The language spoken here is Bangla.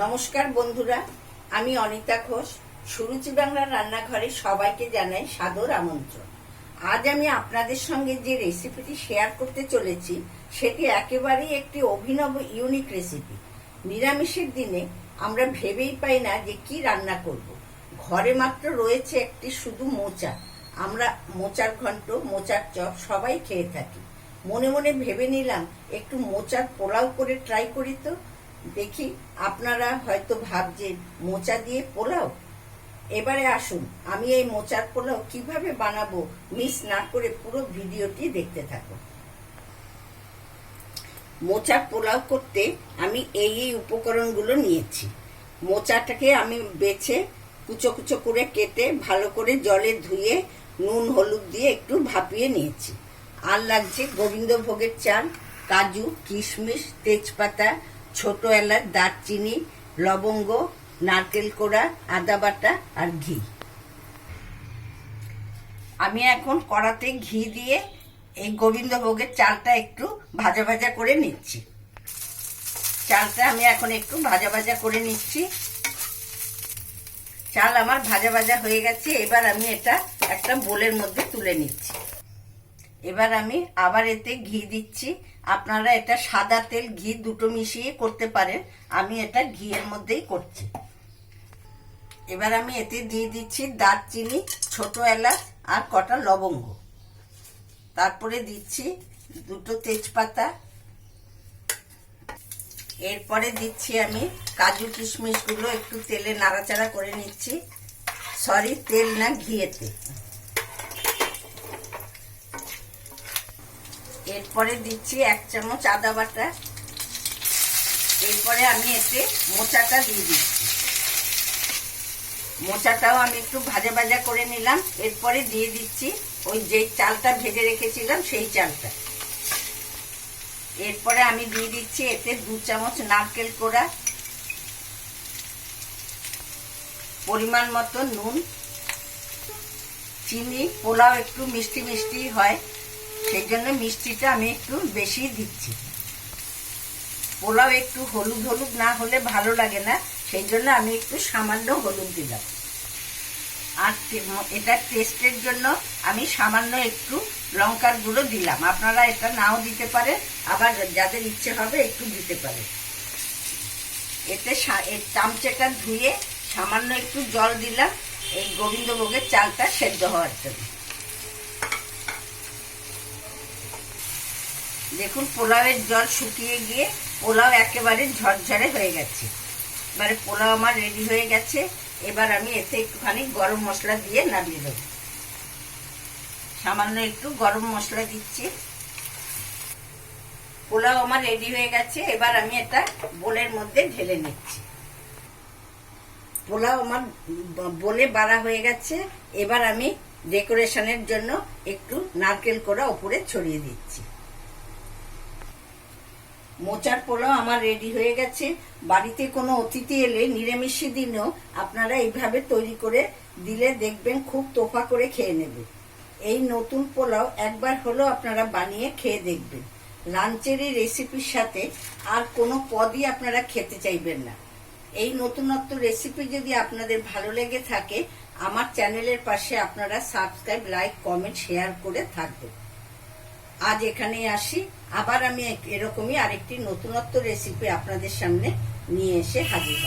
নমস্কার বন্ধুরা, আমি অনিতা ঘোষ। সুরুচি বাংলার রান্নাঘরে সবাইকে জানাই সাদর আমন্ত্রণ। আজ আমি আপনাদের সঙ্গে যে রেসিপিটি শেয়ার করতে চলেছি সেটি একেবারেই একটি অভিনব ইউনিক রেসিপি। নিরামিষের দিনে আমরা ভেবেই পাই না যে কি রান্না করব। ঘরে মাত্র রয়েছে একটি শুধু মোচা। আমরা মোচার ঘন্ট, মোচার চপ সবাই খেয়ে থাকি। মনে মনে ভেবে নিলাম একটু মোচার পোলাও করে ট্রাই করি তো। দেখি আপনারা হয়তো ভাবছেন মোচা দিয়ে পোলাও। এবারে আসুন আমি এই মোচার পোলাও কিভাবে বানাবো মিস না করে পুরো ভিডিওটি দেখতে থাকুন। মোচার পোলাও করতে আমি এই উপকরণগুলো নিয়েছি। মোচাটাকে আমি বেছে কুচো কুচো করে কেটে ভালো করে জলে ধুয়ে নুন হলুদ দিয়ে একটু ভাপিয়ে নিয়েছি। আর লাগছে গোবিন্দভোগের চাল, কাজু, কিশমিশ, তেজপাতা, ছোট এলাচ, দারচিনি, লবঙ্গ, নারকেল কোড়া, আদা বাটা আর ঘি। আমি এখন কড়াতে ঘি দিয়ে এই গোবিন্দভোগের চালটা একটু ভাজা ভাজা করে নিচ্ছি। চালটা আমি এখন একটু ভাজা ভাজা করে নিচ্ছি। চাল আমার ভাজা ভাজা হয়ে গেছে। এবার আমি এটা একটা বোলের মধ্যে তুলে নিচ্ছি। এবার আমি আবার এতে ঘি দিচ্ছি। আপনারা এটা সাদা তেল ঘি দুটো মিশিয়ে করতে পারেন, আমি এটা ঘিয়ের মধ্যেই করছি। এবার আমি এতে দিয়ে দিচ্ছি দারচিনি, ছোট এলাচ আর কটা লবঙ্গ। তারপরে দিচ্ছি দুটো তেজপাতা। এরপরে দিচ্ছি আমি কাজু কিশমিশগুলো একটু তেলে নাড়াচাড়া করে নিচ্ছি। সরি, তেল না, ঘিয়েতে। এরপরে দিচ্ছি 1 চামচ আদা বাটা। এরপরে আমি এতে মোচাটা দিয়ে দিচ্ছি। মোচাটাও আমি একটু ভাজা ভাজা করে নিলাম। এরপরে দিয়ে দিচ্ছি ওই যে চালটা ভেজে রেখেছিলাম সেই চালটা। এরপরে আমি দিয়ে দিচ্ছি এতে 2 চামচ নারকেল কোড়া, পরিমাণ মতো নুন, চিনি। পোলাও একটু মিষ্টি মিষ্টি হয়, সেই জন্য মিষ্টিটা আমি একটু বেশি দিচ্ছি। পোলাও একটু হলুদ হলুদ না হলে ভালো লাগে না, সেই জন্য আমি একটু সামান্য হলুদ দিলাম। আর এটা টেস্টের জন্য আমি সামান্য একটু লঙ্কার গুঁড়ো দিলাম। আপনারা এটা নাও দিতে পারেন, আবার যাদের ইচ্ছে হবে একটু দিতে পারেন। এতে চামচেটা ধুয়ে সামান্য একটু জল দিলাম এই গোবিন্দভোগের চালটা সেদ্ধ হওয়ার জন্য। দেখুন পোলাওয়ের জল শুকিয়ে গিয়ে পোলাও একেবারে ঝরঝরে হয়ে গেছে। এবারে পোলাও আমার রেডি হয়ে গেছে। এবার আমি এতে একটুখানি গরম মশলা দিয়ে নামিয়ে দেব। সামান্য একটু গরম মশলা দিচ্ছি। পোলাও আমার রেডি হয়ে গেছে। এবার আমি এটা বোলের মধ্যে ঢেলে নিচ্ছি। পোলাও আমার বোলে বাড়া হয়ে গেছে। এবার আমি ডেকোরেশনের জন্য একটু নারকেল কোড়া উপরে ছড়িয়ে দিচ্ছি। মোচার পোলাও আমার রেডি হয়ে গেছে। বাড়িতে কোনো অতিথি এলে নিরামিষের দিনেও আপনারা এইভাবে তৈরি করে দিলে দেখবেন খুব তোফা করে খেয়ে নেবে। এই নতুন পোলাও একবার হলেও আপনারা বানিয়ে খেয়ে দেখবেন। লাঞ্চের এই রেসিপির সাথে আর কোনো পদই আপনারা খেতে চাইবেন না। এই নতুনত্ব রেসিপি যদি আপনাদের ভালো লেগে থাকে আমার চ্যানেলের পাশে আপনারা সাবস্ক্রাইব, লাইক, কমেন্ট, শেয়ার করে থাকবেন। আজ এখানেই আসি। আবার আমি এরকমই আরেকটি নতুনত্ব রেসিপি আপনাদের সামনে নিয়ে এসে হাজির হব।